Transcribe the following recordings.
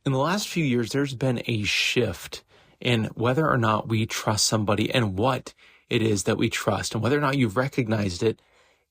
In the last few years, there's been a shift in whether or not we trust somebody and what it is that we trust, and whether or not you've recognized it.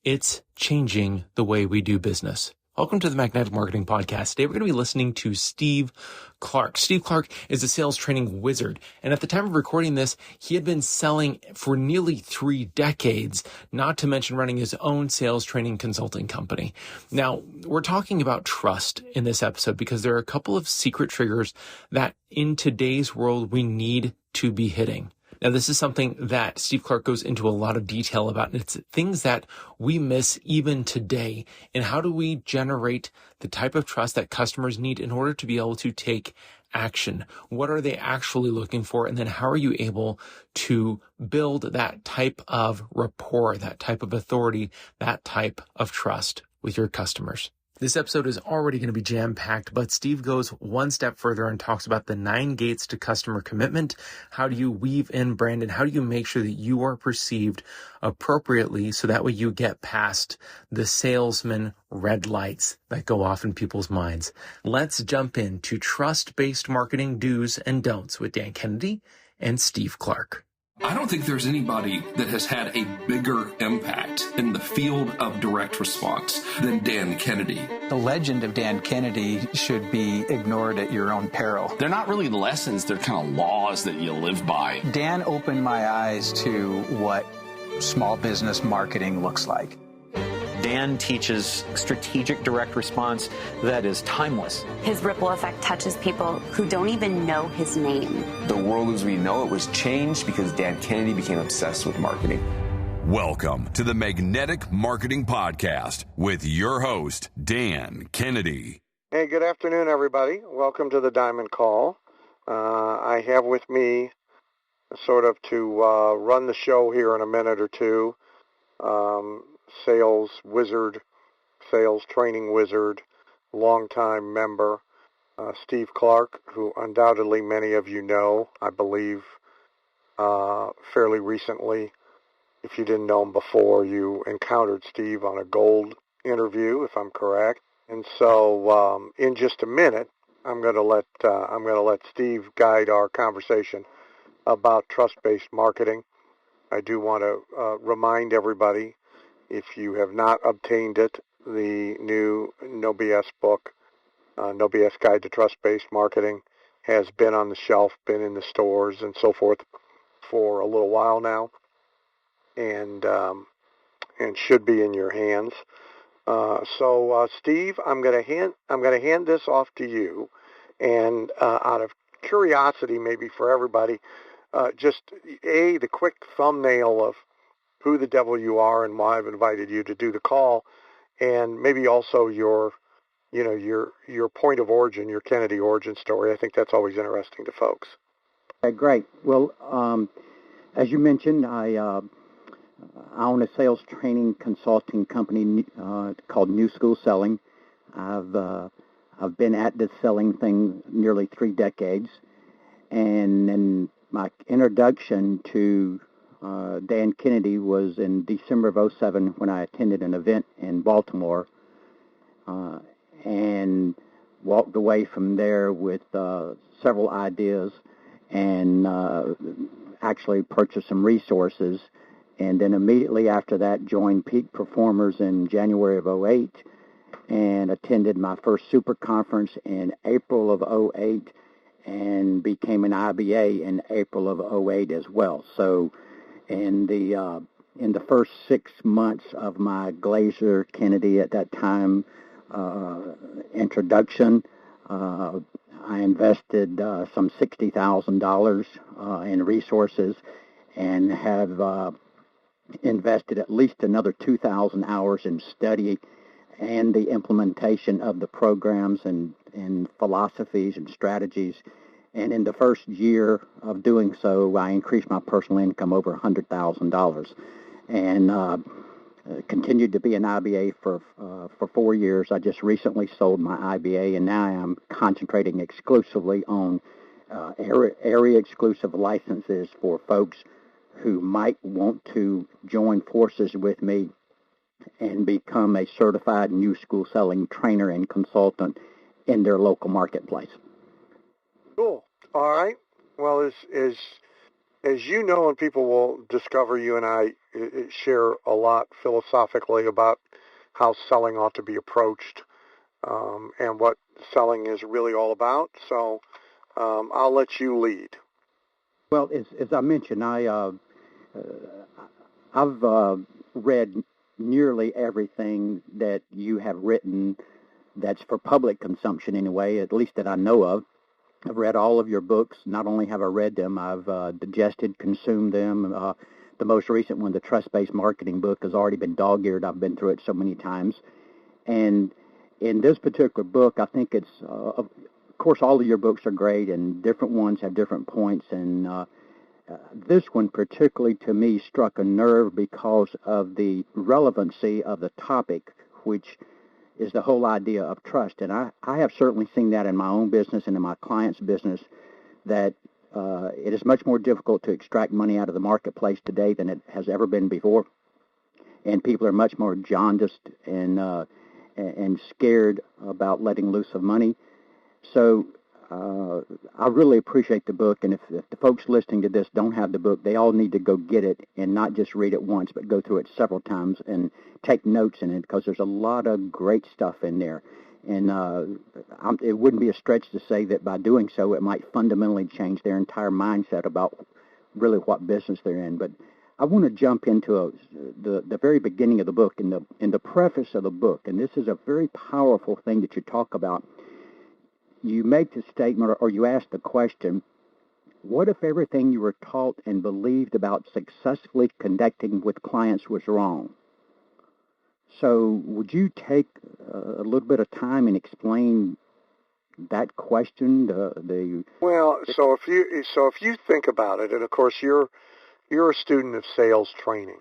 It's changing the way we do business. Welcome to the Magnetic Marketing Podcast. Today, we're going to be listening to Steve Clark. Steve Clark is a sales training wizard. And at the time of recording this, he had been selling for nearly 3 decades, not to mention running his own sales training consulting company. Now, we're talking about trust in this episode because there are a couple of secret triggers that in today's world we need to be hitting. Now, this is something that Steve Clark goes into a lot of detail about, and it's things that we miss even today. And how do we generate the type of trust that customers need in order to be able to take action? What are they actually looking for? And then how are you able to build that type of rapport, that type of authority, that type of trust with your customers? This episode is already going to be jam-packed, but Steve goes one step further and talks about the 9 gates to customer commitment. How do you weave in brand, and how do you make sure that you are perceived appropriately so that way you get past the salesman red lights that go off in people's minds? Let's jump into trust-based marketing do's and don'ts with Dan Kennedy and Steve Clark. I don't think there's anybody that has had a bigger impact in the field of direct response than Dan Kennedy. The legend of Dan Kennedy should be ignored at your own peril. They're not really lessons, they're kind of laws that you live by. Dan opened my eyes to what small business marketing looks like. Dan teaches strategic direct response that is timeless. His ripple effect touches people who don't even know his name. The world as we know it was changed because Dan Kennedy became obsessed with marketing. Welcome to the Magnetic Marketing Podcast with your host, Dan Kennedy. Hey, good afternoon, everybody. Welcome to the Diamond Call. I have with me sort of to run the show here in a minute or two, sales wizard, sales training wizard, longtime member, Steve Clark, who undoubtedly many of you know, I believe, fairly recently. If you didn't know him before, you encountered Steve on a Gold interview, if I'm correct. And so, in just a minute, I'm going to let Steve guide our conversation about trust-based marketing. I do want to remind everybody, if you have not obtained it, the new No BS book, No BS Guide to Trust-Based Marketing, has been on the shelf, been in the stores and so forth for a little while now, and should be in your hands. So, Steve, I'm going to hand this off to you, and out of curiosity, maybe for everybody, just the quick thumbnail of who the devil you are and why I've invited you to do the call, and maybe also your point of origin, your Kennedy origin story. I think that's always interesting to folks. Great. Well, as you mentioned, I own a sales training consulting company called New School Selling. I've been at this selling thing nearly 3 decades, and then my introduction to Dan Kennedy was in December of 2007 when I attended an event in Baltimore and walked away from there with several ideas and actually purchased some resources. And then immediately after that joined Peak Performers in January of 2008 and attended my first super conference in April of 2008 and became an IBA in April of 2008 as well. So in the first 6 months of my Glazer Kennedy at that time introduction, I invested some $60,000 in resources and have invested at least another 2,000 hours in study and the implementation of the programs and philosophies and strategies. And in the first year of doing so, I increased my personal income over $100,000 and continued to be an IBA for 4 years. I just recently sold my IBA, and now I'm concentrating exclusively on area-exclusive licenses for folks who might want to join forces with me and become a certified new school selling trainer and consultant in their local marketplace. Cool. All right. Well, as you know, and people will discover, you and I share a lot philosophically about how selling ought to be approached, and what selling is really all about. So I'll let you lead. Well, as I mentioned, I've read nearly everything that you have written that's for public consumption anyway, at least that I know of. I've read all of your books. Not only have I read them, I've digested, consumed them. The most recent one, the Trust-Based Marketing book, has already been dog-eared. I've been through it so many times. And in this particular book, I think it's, of course, all of your books are great, and different ones have different points. And this one particularly, to me, struck a nerve because of the relevancy of the topic, which is the whole idea of trust. And I have certainly seen that in my own business and in my clients' business, that it is much more difficult to extract money out of the marketplace today than it has ever been before. And people are much more jaundiced and scared about letting loose of money. So I really appreciate the book, and if the folks listening to this don't have the book, they all need to go get it and not just read it once, but go through it several times and take notes in it, because there's a lot of great stuff in there. And it wouldn't be a stretch to say that by doing so, it might fundamentally change their entire mindset about really what business they're in. But I want to jump into the very beginning of the book, in the preface of the book, and this is a very powerful thing that you talk about. You make the statement, or you ask the question, what if everything you were taught and believed about successfully connecting with clients was wrong? So would you take a little bit of time and explain that question? Well, so if you think about it, and of course you're a student of sales training.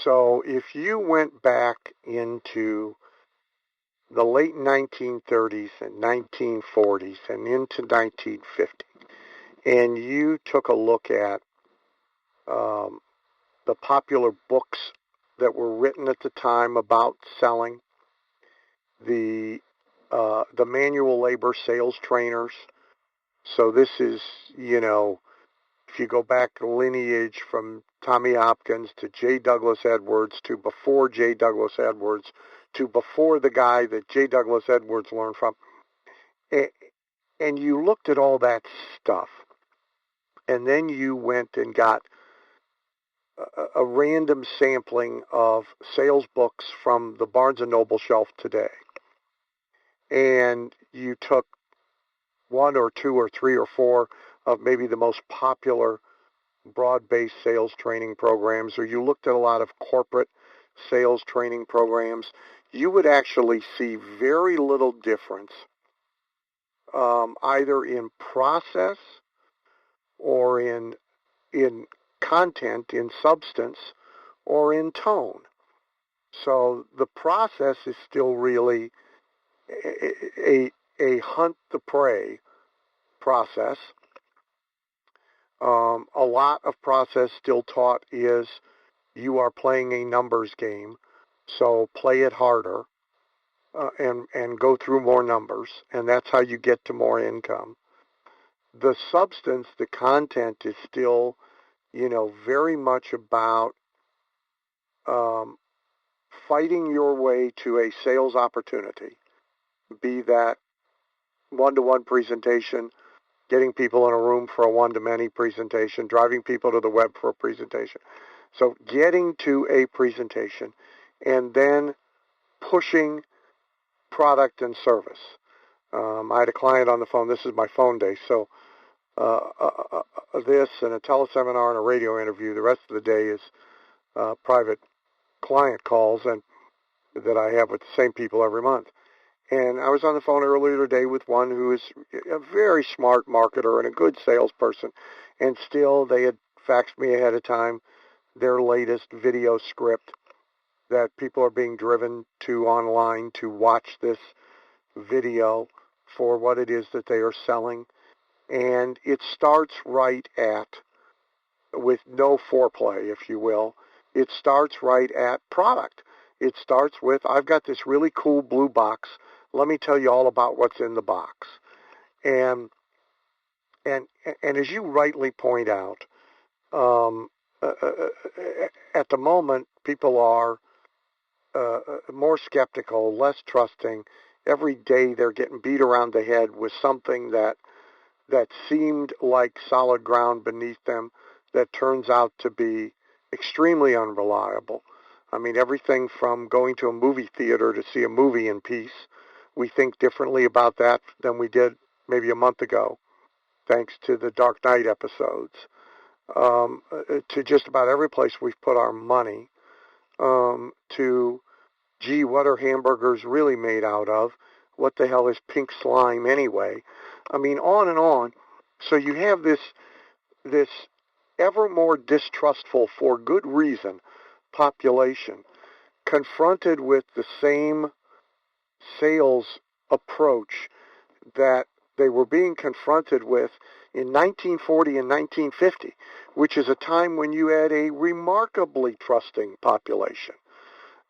So if you went back into the late 1930s and 1940s and into 1950, and you took a look at the popular books that were written at the time about selling, the manual labor sales trainers. So this is, if you go back lineage from Tommy Hopkins to J. Douglas Edwards to before J. Douglas Edwards to before the guy that J. Douglas Edwards learned from, and you looked at all that stuff, and then you went and got a random sampling of sales books from the Barnes & Noble shelf today, and you took one or two or three or four of maybe the most popular broad-based sales training programs, or you looked at a lot of corporate sales training programs, you would actually see very little difference either in process or in content, in substance, or in tone. So the process is still really a hunt the prey process. A lot of process still taught is you are playing a numbers game, so play it harder and go through more numbers, and that's how you get to more income. The substance, the content is still, very much about fighting your way to a sales opportunity, be that one-to-one presentation, getting people in a room for a one-to-many presentation, driving people to the web for a presentation. So getting to a presentation and then pushing product and service. I had a client on the phone. This is my phone day. So this and a teleseminar and a radio interview. The rest of the day is private client calls and that I have with the same people every month. And I was on the phone earlier today with one who is a very smart marketer and a good salesperson. And still, they had faxed me ahead of time their latest video script that people are being driven to online to watch this video for what it is that they are selling. And it starts right at, with no foreplay, if you will, it starts right at product. It starts with, I've got this really cool blue box. Let me tell you all about what's in the box. And And as you rightly point out, at the moment, people are more skeptical, less trusting. Every day they're getting beat around the head with something that seemed like solid ground beneath them that turns out to be extremely unreliable. I mean, everything from going to a movie theater to see a movie in peace, we think differently about that than we did maybe a month ago, thanks to the Dark Knight episodes. To just about every place we've put our money, to, gee, what are hamburgers really made out of? What the hell is pink slime anyway? I mean, on and on. So you have this ever more distrustful, for good reason, population confronted with the same sales approach that they were being confronted with in 1940 and 1950, which is a time when you had a remarkably trusting population.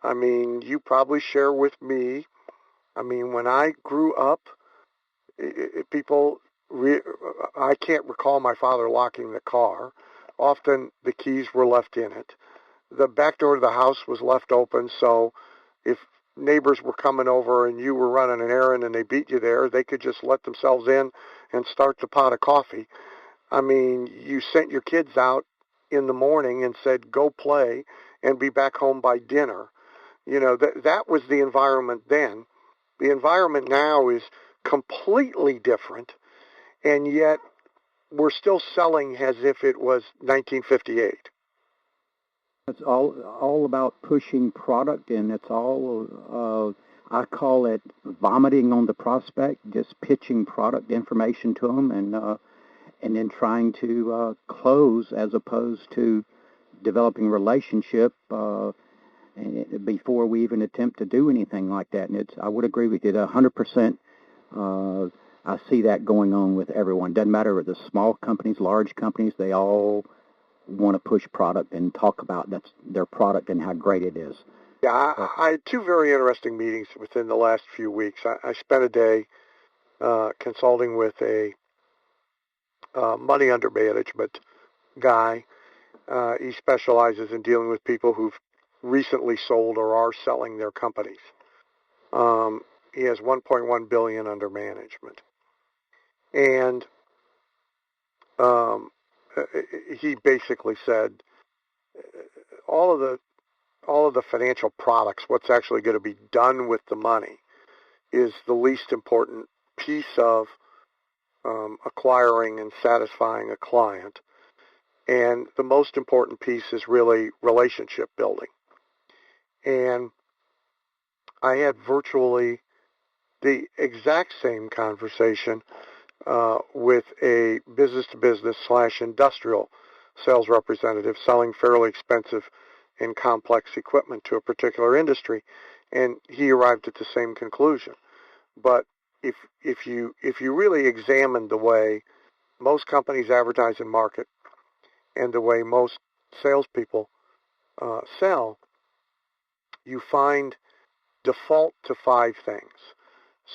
I mean, you probably share with me, I mean, when I grew up, I can't recall my father locking the car. Often the keys were left in it. The back door to the house was left open, so if neighbors were coming over and you were running an errand and they beat you there, they could just let themselves in and start the pot of coffee. I mean, you sent your kids out in the morning and said, go play and be back home by dinner. You know, that was the environment then. The environment now is completely different, and yet we're still selling as if it was 1958. It's all about pushing product, and it's all, I call it vomiting on the prospect, just pitching product information to them and then trying to close as opposed to developing relationship before we even attempt to do anything like that. And I would agree with you 100%. I see that going on with everyone. Doesn't matter if the small companies, large companies, they all want to push product and talk about their product and how great it is. Yeah, I had two very interesting meetings within the last few weeks. I spent a day consulting with a money under management guy. He specializes in dealing with people who've recently sold or are selling their companies. He has $1.1 billion under management. And he basically said all of the financial products, what's actually going to be done with the money, is the least important piece of acquiring and satisfying a client. And the most important piece is really relationship building. And I had virtually the exact same conversation with a business-to-business / industrial sales representative selling fairly expensive and complex equipment to a particular industry, and he arrived at the same conclusion. But if you really examine the way most companies advertise and market and the way most salespeople sell, you find default to 5 things.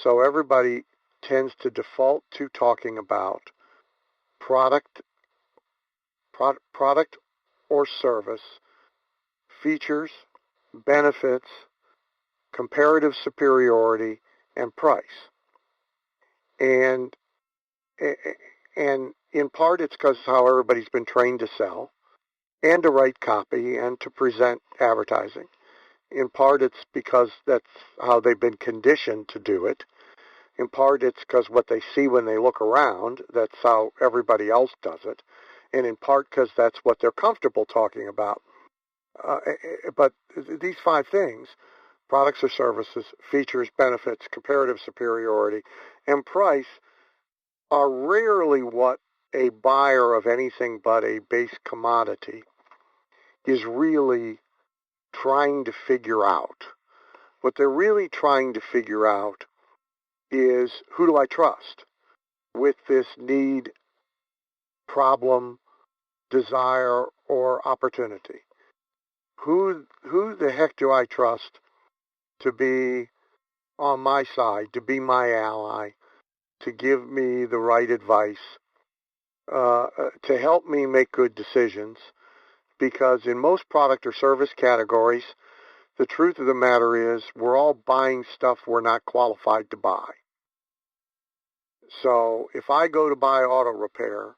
So everybody tends to default to talking about product or service, features, benefits, comparative superiority, and price. And in part it's because how everybody's been trained to sell and to write copy and to present advertising. In part it's because that's how they've been conditioned to do it. In part it's because what they see when they look around, that's how everybody else does it. And in part because that's what they're comfortable talking about. But these 5 things, products or services, features, benefits, comparative superiority, and price, are rarely what a buyer of anything but a base commodity is really trying to figure out. What they're really trying to figure out is, who do I trust with this need, problem, desire, or opportunity? Who the heck do I trust to be on my side, to be my ally, to give me the right advice to help me make good decisions, because in most product or service categories, the truth of the matter is we're all buying stuff we're not qualified to buy. So if I go to buy auto repair,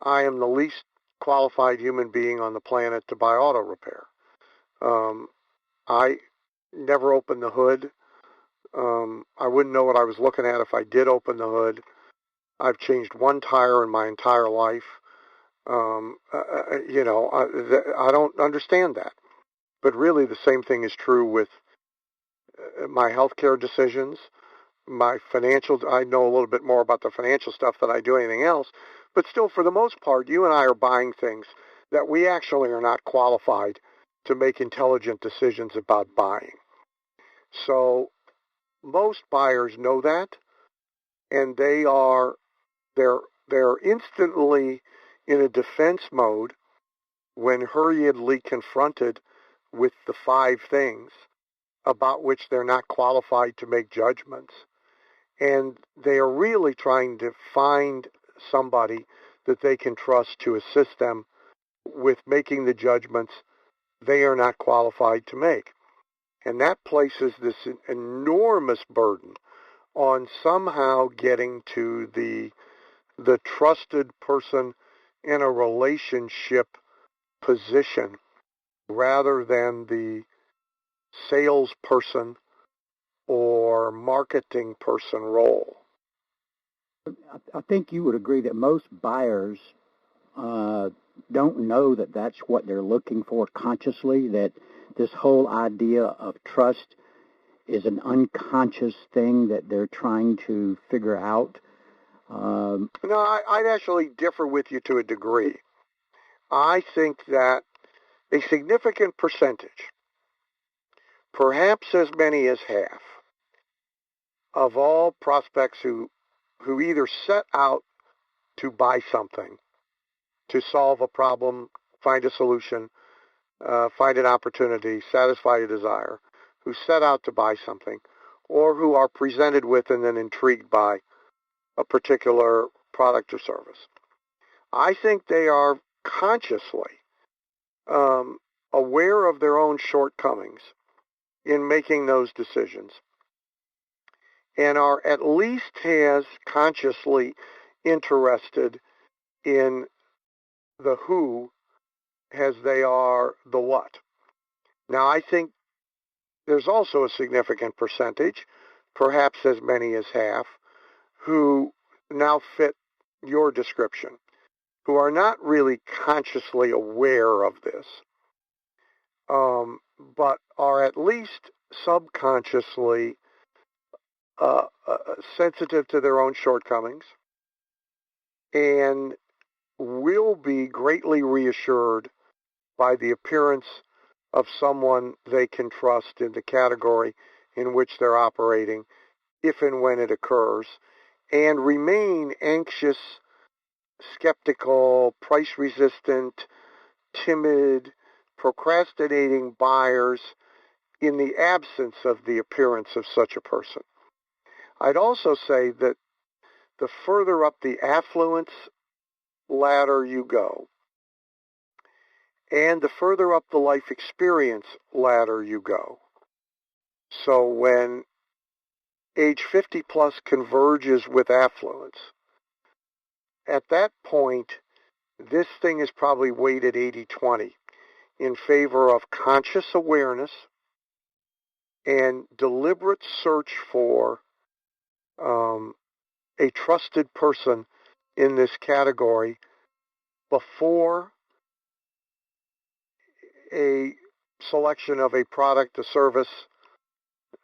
I am the least qualified human being on the planet to buy auto repair. I never opened the hood. I wouldn't know what I was looking at if I did open the hood. I've changed one tire in my entire life. I don't understand that. But really, the same thing is true with my healthcare decisions, my financial. I know a little bit more about the financial stuff than I do anything else. But still, for the most part, you and I are buying things that we actually are not qualified to make intelligent decisions about buying. So most buyers know that, and they're instantly in a defense mode when hurriedly confronted with the 5 things about which they're not qualified to make judgments. And they are really trying to find somebody that they can trust to assist them with making the judgments they are not qualified to make. And that places this enormous burden on somehow getting to the trusted person in a relationship position rather than the salesperson or marketing person role. I think you would agree that most buyers don't know that that's what they're looking for consciously, that this whole idea of trust is an unconscious thing that they're trying to figure out. No, I'd actually differ with you to a degree. I think that a significant percentage, perhaps as many as half, of all prospects who either set out to buy something, to solve a problem, find a solution, find an opportunity, satisfy a desire, who set out to buy something, or who are presented with and then intrigued by a particular product or service. I think they are consciously aware of their own shortcomings in making those decisions, and are at least as consciously interested in the who as they are the what. Now, I think there's also a significant percentage, perhaps as many as half, who now fit your description, who are not really consciously aware of this, but are at least subconsciously sensitive to their own shortcomings, and will be greatly reassured by the appearance of someone they can trust in the category in which they're operating, if and when it occurs, and remain anxious, skeptical, price-resistant, timid, procrastinating buyers in the absence of the appearance of such a person. I'd also say that the further up the affluence ladder you go, and the further up the life experience ladder you go, so when age 50 plus converges with affluence, at that point, this thing is probably weighted 80-20 in favor of conscious awareness and deliberate search for a trusted person in this category before a selection of a product, a service,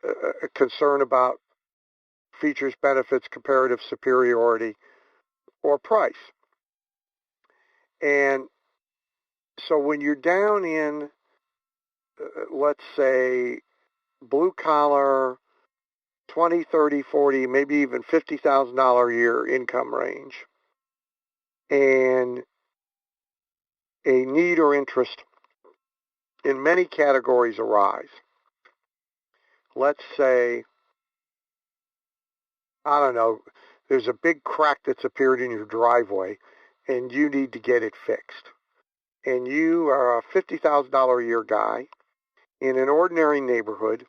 a concern about features, benefits, comparative superiority, or price. And so when you're down in, let's say, blue collar, 20, 30, 40, maybe even $50,000 a year income range, and a need or interest in many categories arise. Let's say, I don't know, there's a big crack that's appeared in your driveway, and you need to get it fixed. And you are a $50,000 a year guy in an ordinary neighborhood,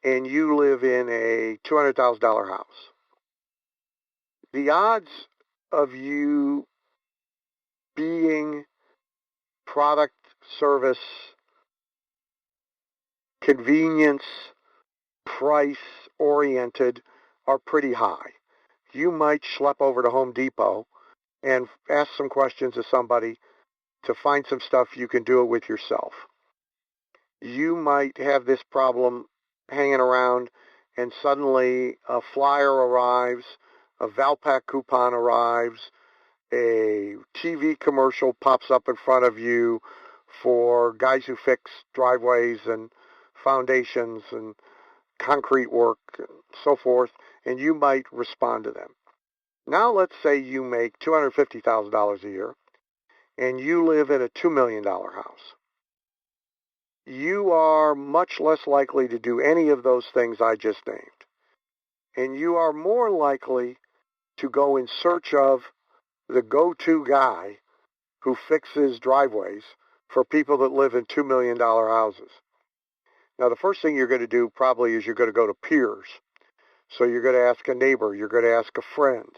and you live in a $200,000 house. The odds of you being product, service, convenience, price-oriented are pretty high. You might schlep over to Home Depot and ask some questions of somebody to find some stuff you can do it with yourself. You might have this problem hanging around, and suddenly a flyer arrives, a Valpak coupon arrives, a TV commercial pops up in front of you for guys who fix driveways and foundations and concrete work and so forth, and you might respond to them. Now let's say you make $250,000 a year, and you live in a $2 million house. You are much less likely to do any of those things I just named. And you are more likely to go in search of the go-to guy who fixes driveways for people that live in $2 million houses. Now, the first thing you're going to do probably is you're going to go to peers. So you're going to ask a neighbor. You're going to ask a friend.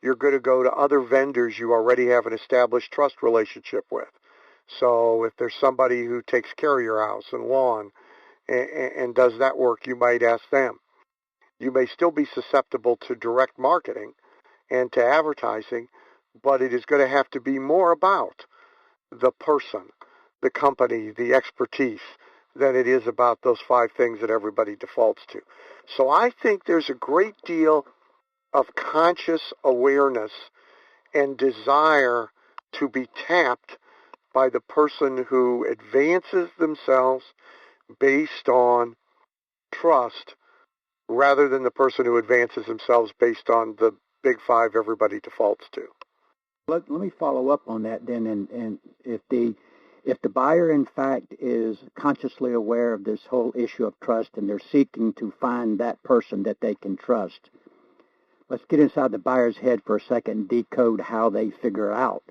You're going to go to other vendors you already have an established trust relationship with. So if there's somebody who takes care of your house and lawn and does that work, you might ask them. You may still be susceptible to direct marketing and to advertising, but it is going to have to be more about the person, the company, the expertise, than it is about those 5 things that everybody defaults to. So I think there's a great deal of conscious awareness and desire to be tapped by the person who advances themselves based on trust rather than the person who advances themselves based on the big 5 everybody defaults to. Let me follow up on that then, and if the buyer in fact is consciously aware of this whole issue of trust and they're seeking to find that person that they can trust, let's get inside the buyer's head for a second and decode how they figure out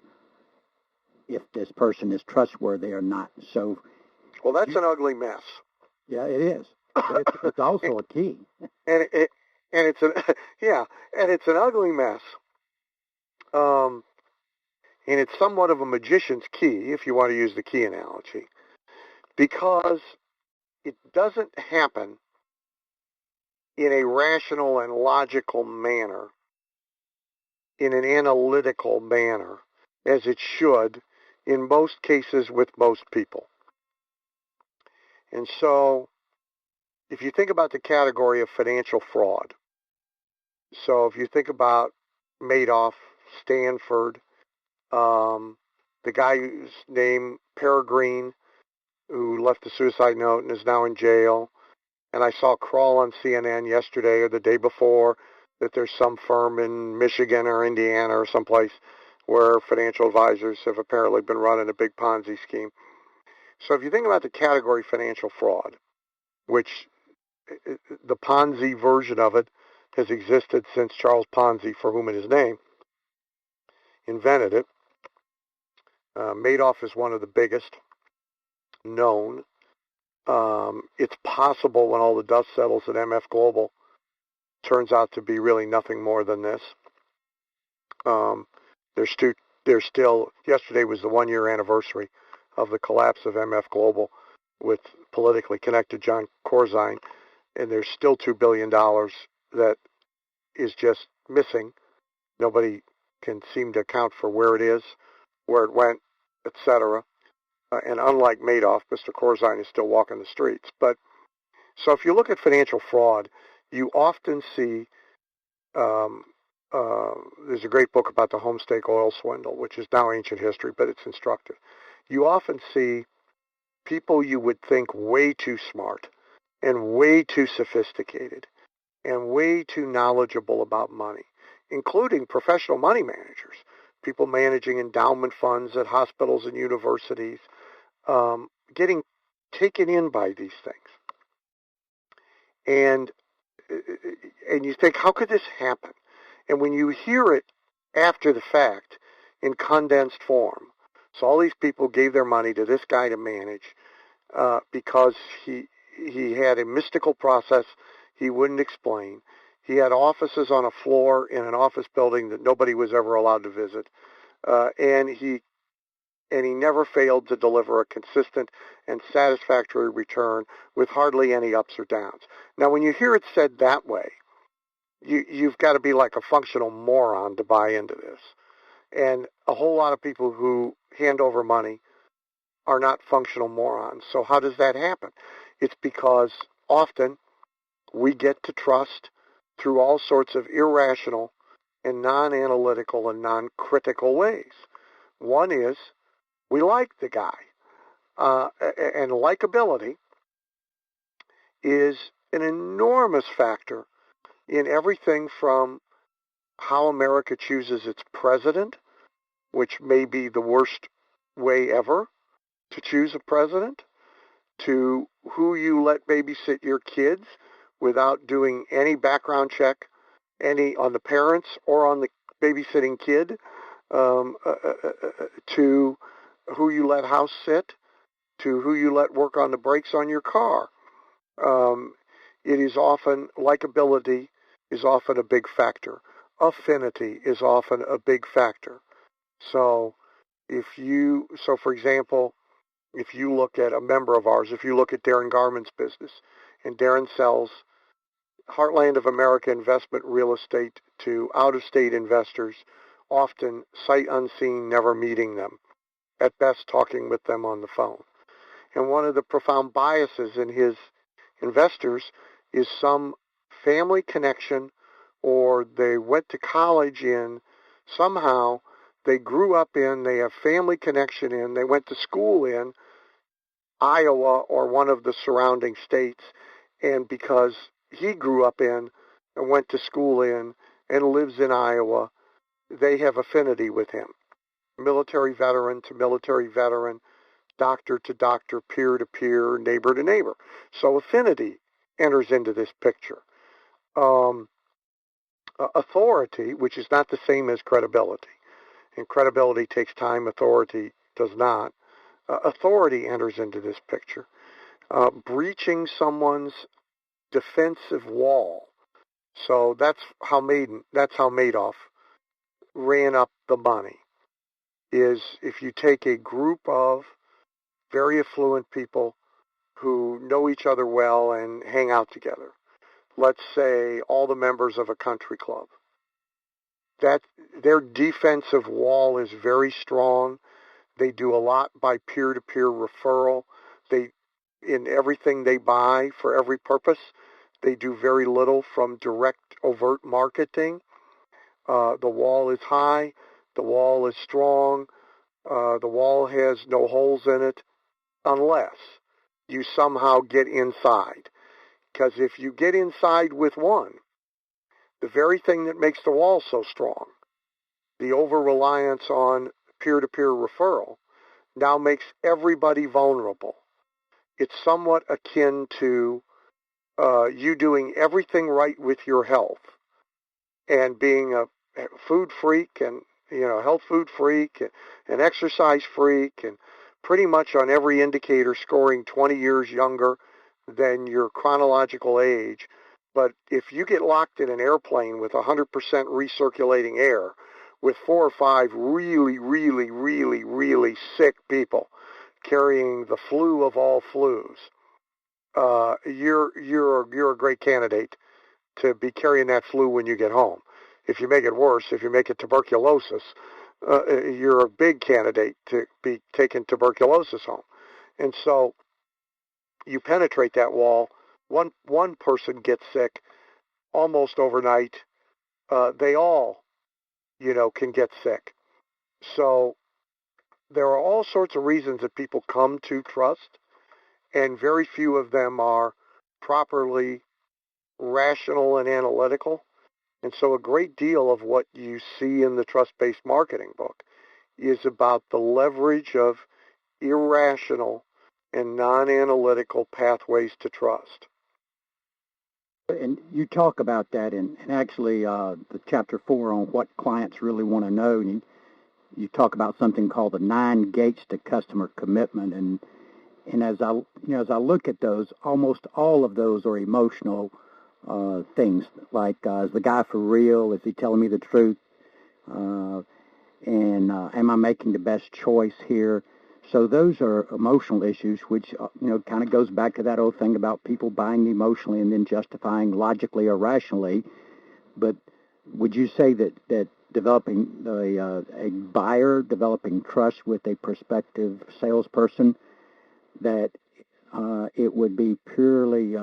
if this person is trustworthy or not. So, well, that's an ugly mess. Yeah, it is. But it's also a key. And it's an ugly mess. And it's somewhat of a magician's key, if you want to use the key analogy, because it doesn't happen in a rational and logical manner, in an analytical manner, as it should in most cases with most people. And so, if you think about the category of financial fraud, so if you think about Madoff, Stanford, the guy whose name Peregrine, who left a suicide note and is now in jail, and I saw a crawl on CNN yesterday or the day before that there's some firm in Michigan or Indiana or someplace where financial advisors have apparently been running a big Ponzi scheme. So if you think about the category financial fraud, which the Ponzi version of it has existed since Charles Ponzi, for whom it is named, invented it. Madoff is one of the biggest known. It's possible when all the dust settles that MF Global turns out to be really nothing more than this. There's still, yesterday was the 1-year anniversary of the collapse of MF Global with politically connected John Corzine, and there's still $2 billion that is just missing. Nobody can seem to account for where it is, where it went, etc. And unlike Madoff, Mr. Corzine is still walking the streets. But so if you look at financial fraud, you often see, there's a great book about the Homestake oil swindle, which is now ancient history, but it's instructive. You often see people you would think way too smart and way too sophisticated and way too knowledgeable about money, including professional money managers, people managing endowment funds at hospitals and universities, getting taken in by these things. And you think, how could this happen? And when you hear it after the fact in condensed form. So all these people gave their money to this guy to manage because he had a mystical process he wouldn't explain. He had offices on a floor in an office building that nobody was ever allowed to visit, and he never failed to deliver a consistent and satisfactory return with hardly any ups or downs. Now, when you hear it said that way, you've got to be like a functional moron to buy into this. And a whole lot of people who hand over money are not functional morons. So how does that happen? It's because often we get to trust through all sorts of irrational and non-analytical and non-critical ways. One is we like the guy. And likability is an enormous factor in everything from how America chooses its president, which may be the worst way ever to choose a president, to who you let babysit your kids without doing any background check, any on the parents or on the babysitting kid, to who you let house sit, to who you let work on the brakes on your car. It is often, likability is often a big factor. Affinity is often a big factor. So for example, if you look at a member of ours, if you look at Darren Garman's business, and Darren sells Heartland of America investment real estate to out-of-state investors, often sight unseen, never meeting them, at best talking with them on the phone. And one of the profound biases in his investors is some family connection, or they went to college in, somehow they grew up in, they have family connection in, they went to school in Iowa or one of the surrounding states, and because he grew up in and went to school in and lives in Iowa, they have affinity with him. Military veteran to military veteran, doctor to doctor, peer to peer, neighbor to neighbor. So affinity enters into this picture. Authority, which is not the same as credibility, and credibility takes time, authority does not. Authority enters into this picture. Breaching someone's defensive wall. So that's how Madoff ran up the money. Is if you take a group of very affluent people who know each other well and hang out together. Let's say all the members of a country club. That their defensive wall is very strong. They do a lot by peer-to-peer referral. In everything they buy for every purpose, they do very little from direct, overt marketing. The wall is high. The wall is strong. The wall has no holes in it unless you somehow get inside. Because if you get inside with one, the very thing that makes the wall so strong, the over-reliance on peer-to-peer referral, now makes everybody vulnerable. It's somewhat akin to you doing everything right with your health and being a food freak and, health food freak and an exercise freak and pretty much on every indicator scoring 20 years younger than your chronological age. But if you get locked in an airplane with 100% recirculating air with 4 or 5 really, really, really, really sick people carrying the flu of all flus, you're a great candidate to be carrying that flu when you get home. If you make it worse, if you make it tuberculosis, you're a big candidate to be taking tuberculosis home. And so you penetrate that wall. One person gets sick almost overnight. They all, can get sick. So there are all sorts of reasons that people come to trust, and very few of them are properly rational and analytical. And so a great deal of what you see in the trust-based marketing book is about the leverage of irrational and non-analytical pathways to trust. And you talk about that in actually the chapter 4 on what clients really want to know. And you talk about something called the 9 gates to customer commitment. And as I look at those, almost all of those are emotional things. Like, is the guy for real? Is he telling me the truth? And am I making the best choice here? So those are emotional issues, which kind of goes back to that old thing about people buying emotionally and then justifying logically or rationally. But would you say that developing a buyer, developing trust with a prospective salesperson, that it would be purely,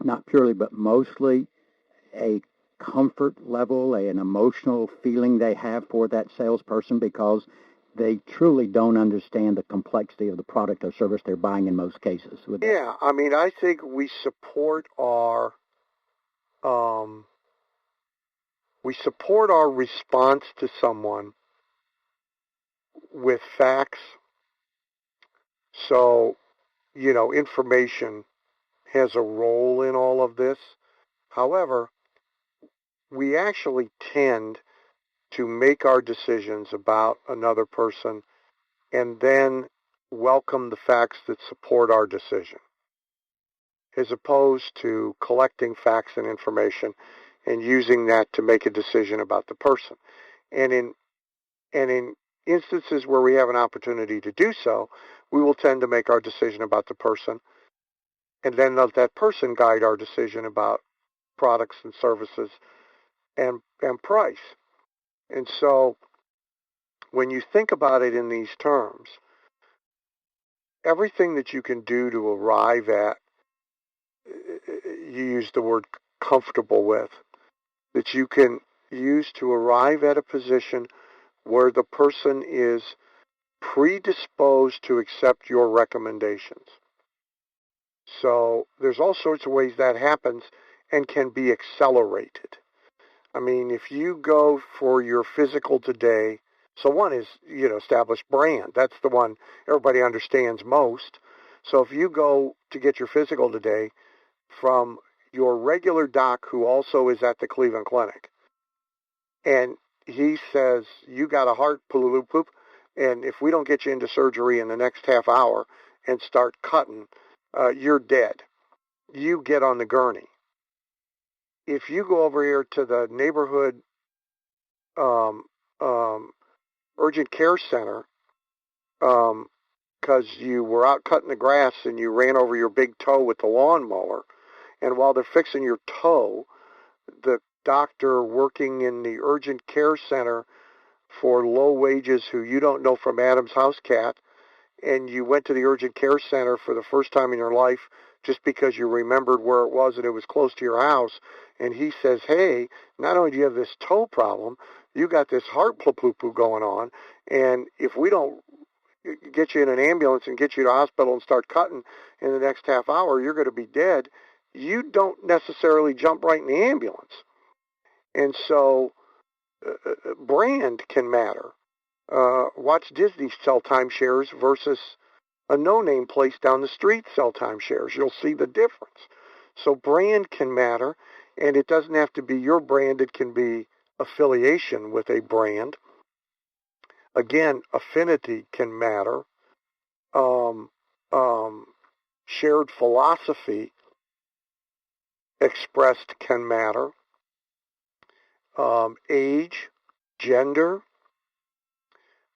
not purely, but mostly a comfort level, an emotional feeling they have for that salesperson because they truly don't understand the complexity of the product or service they're buying in most cases? Yeah, I mean, I think we support our response to someone with facts. So, information has a role in all of this. However, we actually tend to make our decisions about another person and then welcome the facts that support our decision, as opposed to collecting facts and information and using that to make a decision about the person. And in instances where we have an opportunity to do so, we will tend to make our decision about the person and then let that person guide our decision about products and services and price. And so when you think about it in these terms, everything that you can do to arrive at, you use the word comfortable with, that you can use to arrive at a position where the person is predisposed to accept your recommendations. So there's all sorts of ways that happens and can be accelerated. I mean, if you go for your physical today, so one is, establish brand. That's the one everybody understands most. So if you go to get your physical today from your regular doc who also is at the Cleveland Clinic, and he says, you got a heart, poop, and if we don't get you into surgery in the next half hour and start cutting, you're dead. You get on the gurney. If you go over here to the neighborhood urgent care center because you were out cutting the grass and you ran over your big toe with the lawnmower, and while they're fixing your toe, the doctor working in the urgent care center for low wages who you don't know from Adam's house cat, and you went to the urgent care center for the first time in your life just because you remembered where it was and it was close to your house, and he says, hey, not only do you have this toe problem, you got this heart poo-poo going on, and if we don't get you in an ambulance and get you to the hospital and start cutting in the next half hour, you're going to be dead. You don't necessarily jump right in the ambulance. And so brand can matter. Watch Disney sell timeshares versus a no-name place down the street sell timeshares. You'll see the difference. So brand can matter, and it doesn't have to be your brand. It can be affiliation with a brand. Again, affinity can matter. Shared philosophy expressed can matter. Age, gender.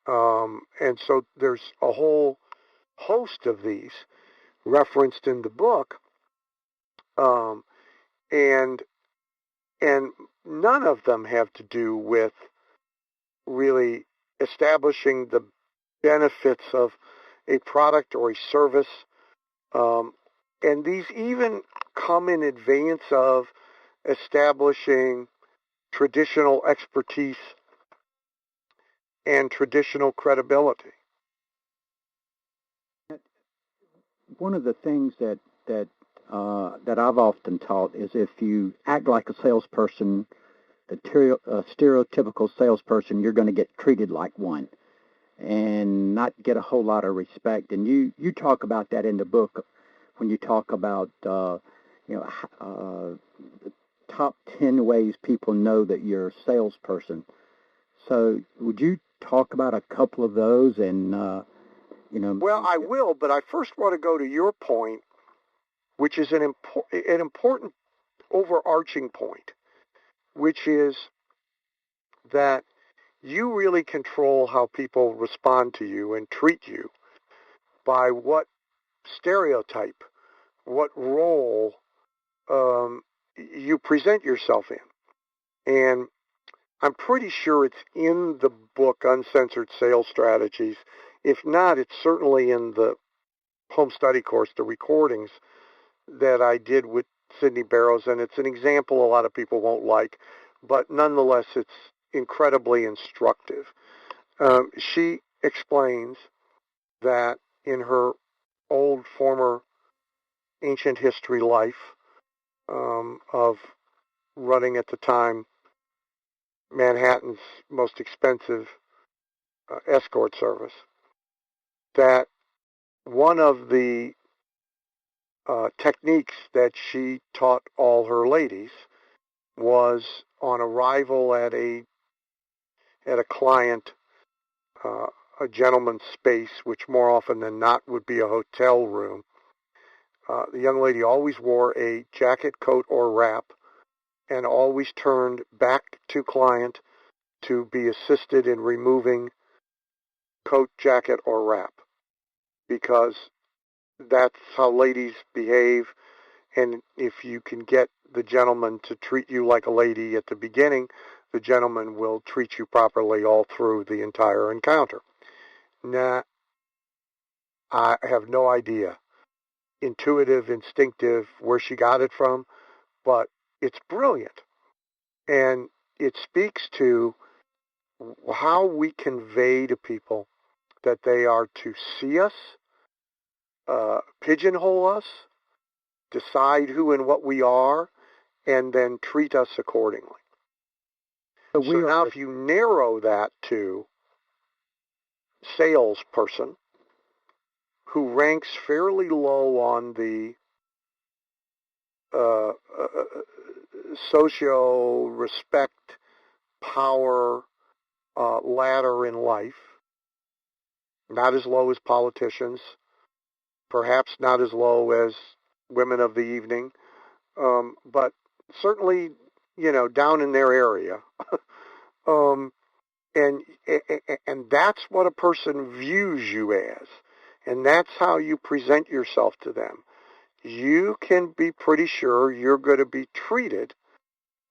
And so there's a whole host of these referenced in the book. And none of them have to do with really establishing the benefits of a product or a service. And these even come in advance of establishing traditional expertise and traditional credibility. One of the things that I've often taught is if you act like a salesperson, the stereotypical salesperson, you're going to get treated like one and not get a whole lot of respect. And you talk about that in the book when you talk about the top 10 ways people know that you're a salesperson. So would you talk about a couple of those and, Well, I will, but I first want to go to your point, which is an important overarching point, which is that you really control how people respond to you and treat you by what stereotype, what role you present yourself in. And I'm pretty sure it's in the book, Uncensored Sales Strategies. If not, it's certainly in the home study course, the recordings that I did with Sydney Barrows, and it's an example a lot of people won't like, but nonetheless, it's incredibly instructive. She explains that in her old former ancient history life of running at the time Manhattan's most expensive escort service, that one of the techniques that she taught all her ladies was on arrival at a client, a gentleman's space, which more often than not would be a hotel room. The young lady always wore a jacket, coat, or wrap, and always turned back to client to be assisted in removing coat, jacket, or wrap, because that's how ladies behave. And if you can get the gentleman to treat you like a lady at the beginning, the gentleman will treat you properly all through the entire encounter. Now, I have no idea, intuitive, instinctive, where she got it from, but it's brilliant. And it speaks to how we convey to people that they are to see us, pigeonhole us, decide who and what we are, and then treat us accordingly. So now if you narrow that to salesperson, who ranks fairly low on the socio respect power ladder in life, not as low as politicians, perhaps not as low as women of the evening, but certainly, down in their area. And that's what a person views you as, and that's how you present yourself to them. You can be pretty sure you're going to be treated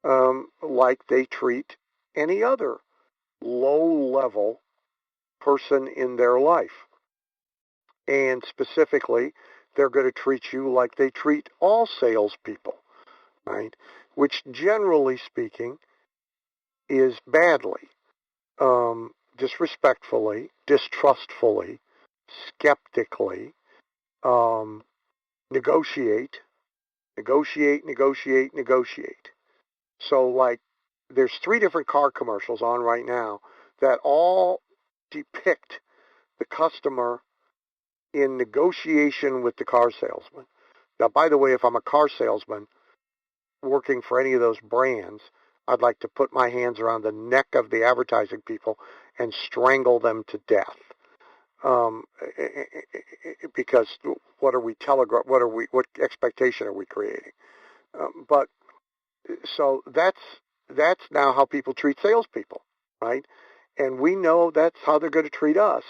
like they treat any other low-level person in their life. And specifically, they're going to treat you like they treat all salespeople, right? Which, generally speaking, is badly, disrespectfully, distrustfully, skeptically, negotiate. So, like, there's 3 different car commercials on right now that all depict the customer in negotiation with the car salesman. Now, by the way, if I'm a car salesman working for any of those brands, I'd like to put my hands around the neck of the advertising people and strangle them to death. Because what expectation are we creating? But so that's now how people treat salespeople, right? And we know that's how they're going to treat us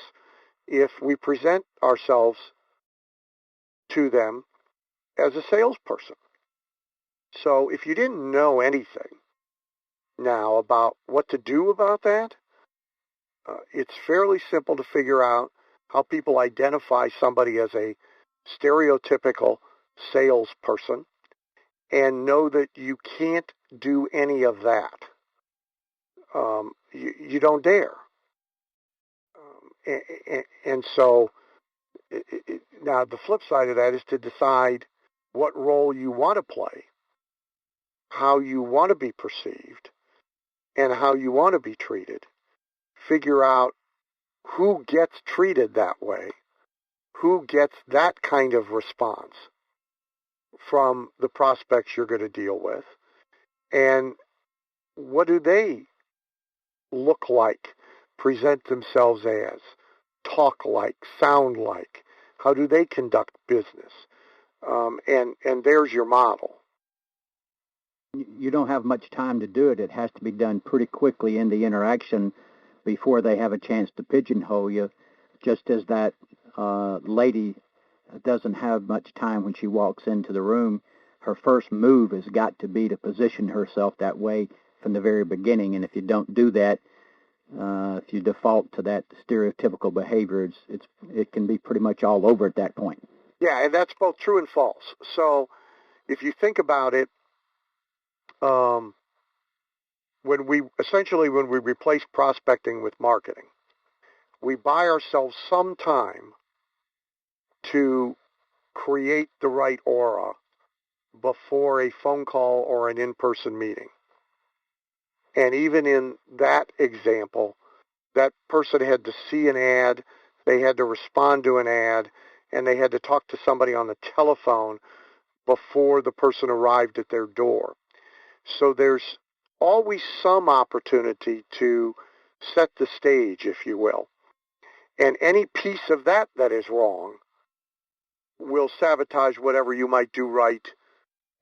if we present ourselves to them as a salesperson. So if you didn't know anything now about what to do about that, it's fairly simple to figure out how people identify somebody as a stereotypical salesperson, and know that you can't do any of that. You don't dare. And so now the flip side of that is to decide what role you want to play, how you want to be perceived, and how you want to be treated. Figure out who gets treated that way, who gets that kind of response. from the prospects you're going to deal with, and what do they look like, present themselves as, talk like, sound like? How do they conduct business? And there's your model. You don't have much time to do it. It has to be done pretty quickly in the interaction before they have a chance to pigeonhole you, just as that lady doesn't have much time when she walks into the room. Her first move has got to be to position herself that way from the very beginning, and if you don't do that, if you default to that stereotypical behavior, it can be pretty much all over at that point. Yeah, and that's both true and false. So if you think about it, when we replace prospecting with marketing, we buy ourselves some time to create the right aura before a phone call or an in-person meeting. And even in that example, that person had to see an ad, they had to respond to an ad, and they had to talk to somebody on the telephone before the person arrived at their door. So there's always some opportunity to set the stage, if you will. And any piece of that is wrong will sabotage whatever you might do right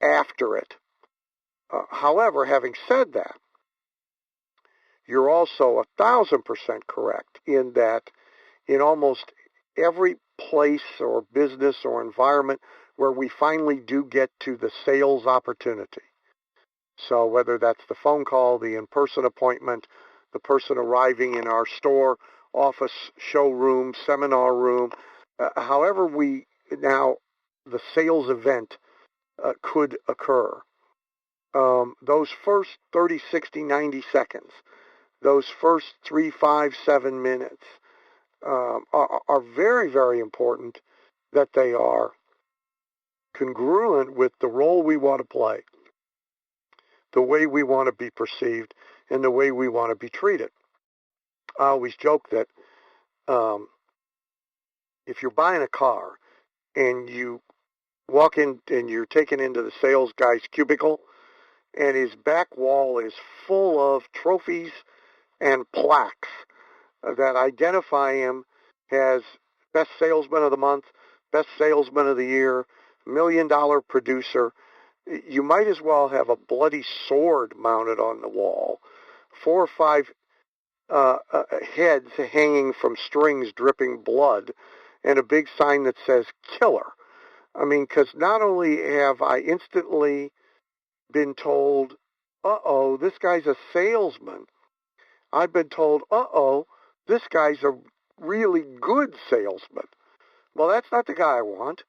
after it. However, having said that, you're also 1,000% correct in that in almost every place or business or environment where we finally do get to the sales opportunity, so whether that's the phone call, the in-person appointment, the person arriving in our store, office, showroom, seminar room, however the sales event could occur, those first 30, 60, 90 seconds, those first 3, 5, 7 minutes are very, very important, that they are congruent with the role we want to play, the way we want to be perceived, and the way we want to be treated. I always joke that if you're buying a car and you walk in and you're taken into the sales guy's cubicle and his back wall is full of trophies and plaques that identify him as best salesman of the month, best salesman of the year, $1 million producer, you might as well have a bloody sword mounted on the wall, 4 or 5 heads hanging from strings dripping blood, and a big sign that says killer. I mean, because not only have I instantly been told, uh-oh, this guy's a salesman, I've been told, uh-oh, this guy's a really good salesman. Well, that's not the guy I want.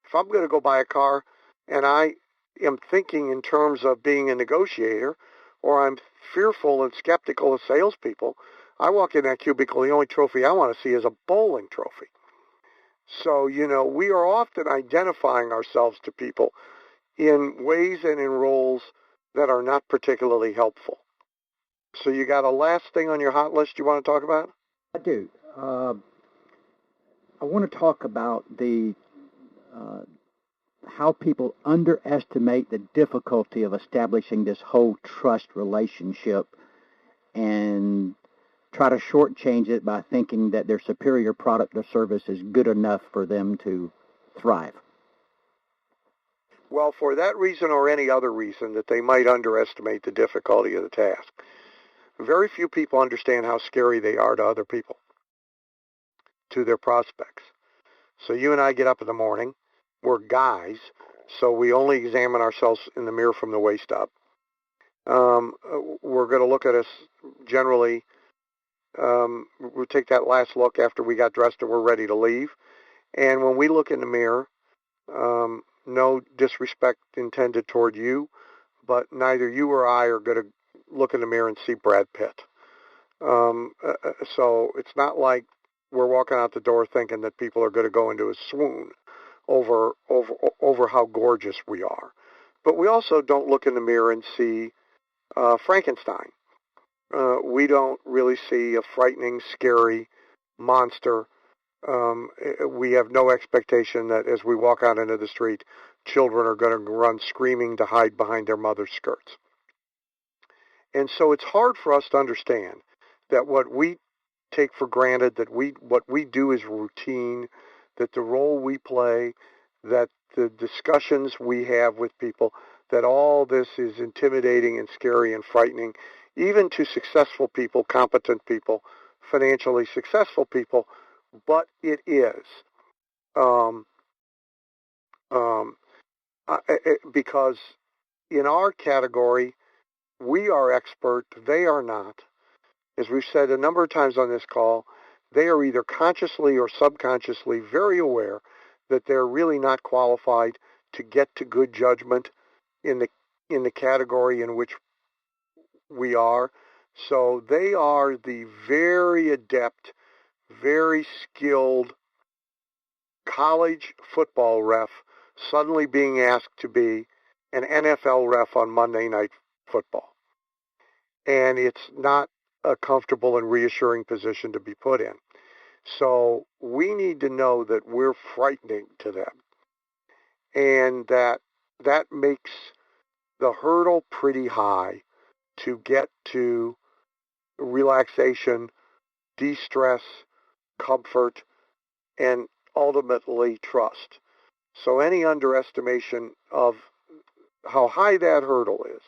If I'm going to go buy a car and I am thinking in terms of being a negotiator, or I'm fearful and skeptical of salespeople, I walk in that cubicle, the only trophy I want to see is a bowling trophy. So, we are often identifying ourselves to people in ways and in roles that are not particularly helpful. So you got a last thing on your hot list you want to talk about? I do. I want to talk about how people underestimate the difficulty of establishing this whole trust relationship and try to shortchange it by thinking that their superior product or service is good enough for them to thrive. Well, for that reason or any other reason that they might underestimate the difficulty of the task, very few people understand how scary they are to other people, to their prospects. So you and I get up in the morning. We're guys, so we only examine ourselves in the mirror from the waist up. We're going to look at us generally. We'll take that last look after we got dressed and we're ready to leave. And when we look in the mirror, no disrespect intended toward you, but neither you or I are going to look in the mirror and see Brad Pitt. So it's not like we're walking out the door thinking that people are going to go into a swoon over how gorgeous we are. But we also don't look in the mirror and see Frankenstein. We don't really see a frightening, scary monster. We have no expectation that as we walk out into the street, children are going to run screaming to hide behind their mother's skirts. And so it's hard for us to understand that what we take for granted, that what we do is routine, that the role we play, that the discussions we have with people, that all this is intimidating and scary and frightening, even to successful people, competent people, financially successful people, but it is. Because in our category, we are expert, they are not. As we've said a number of times on this call, they are either consciously or subconsciously very aware that they're really not qualified to get to good judgment in the category in which we are. So they are the very adept, very skilled college football ref suddenly being asked to be an NFL ref on Monday Night Football. And it's not a comfortable and reassuring position to be put in. So we need to know that we're frightening to them, and that makes the hurdle pretty high to get to relaxation, de-stress, comfort, and ultimately trust. So any underestimation of how high that hurdle is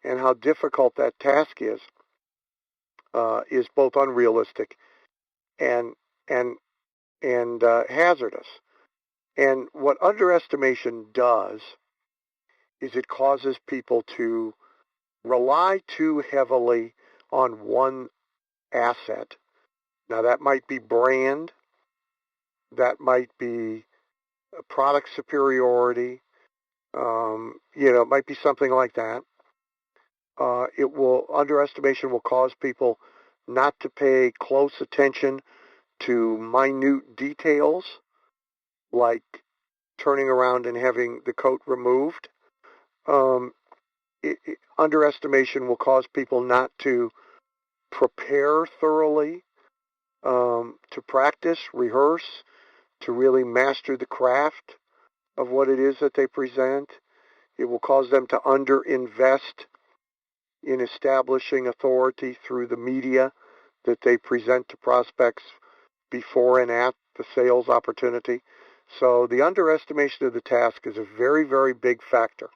and how difficult that task is both unrealistic and hazardous. And what underestimation does is it causes people to rely too heavily on one asset. Now that might be brand, that might be product superiority, it might be something like that. Underestimation will cause people not to pay close attention to minute details, like turning around and having the coat removed. Underestimation will cause people not to prepare thoroughly, to practice, rehearse, to really master the craft of what it is that they present. It will cause them to underinvest in establishing authority through the media that they present to prospects before and at the sales opportunity. So the underestimation of the task is a very, very big factor.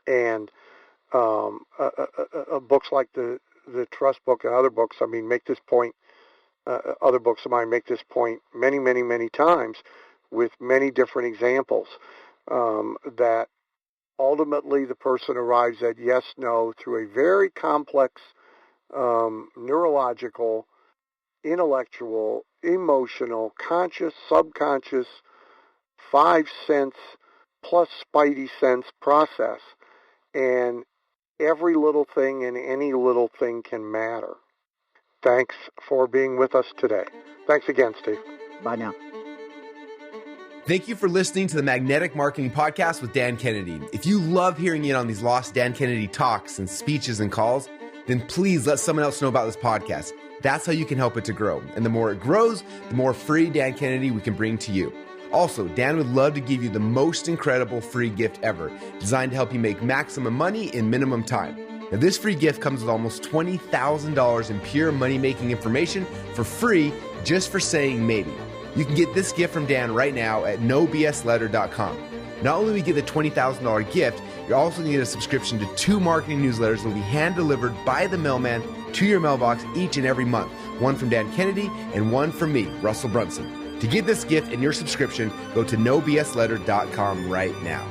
And books like the Trust book and other books, make this point, other books of mine make this point many, many, many times with many different examples, that ultimately the person arrives at yes, no through a very complex neurological, intellectual, emotional, conscious, subconscious, 5 sense plus spidey sense process. And every little thing and any little thing can matter. Thanks for being with us today. Thanks again, Steve. Bye now. Thank you for listening to the Magnetic Marketing Podcast with Dan Kennedy. If you love hearing in on these lost Dan Kennedy talks and speeches and calls, then please let someone else know about this podcast. That's how you can help it to grow. And the more it grows, the more free Dan Kennedy we can bring to you. Also, Dan would love to give you the most incredible free gift ever, designed to help you make maximum money in minimum time. Now, this free gift comes with almost $20,000 in pure money-making information for free just for saying maybe. You can get this gift from Dan right now at nobsletter.com. Not only will you get the $20,000 gift, you're also going to get a subscription to 2 marketing newsletters that will be hand-delivered by the mailman to your mailbox each and every month. One from Dan Kennedy and one from me, Russell Brunson. To get this gift and your subscription, go to nobsletter.com right now.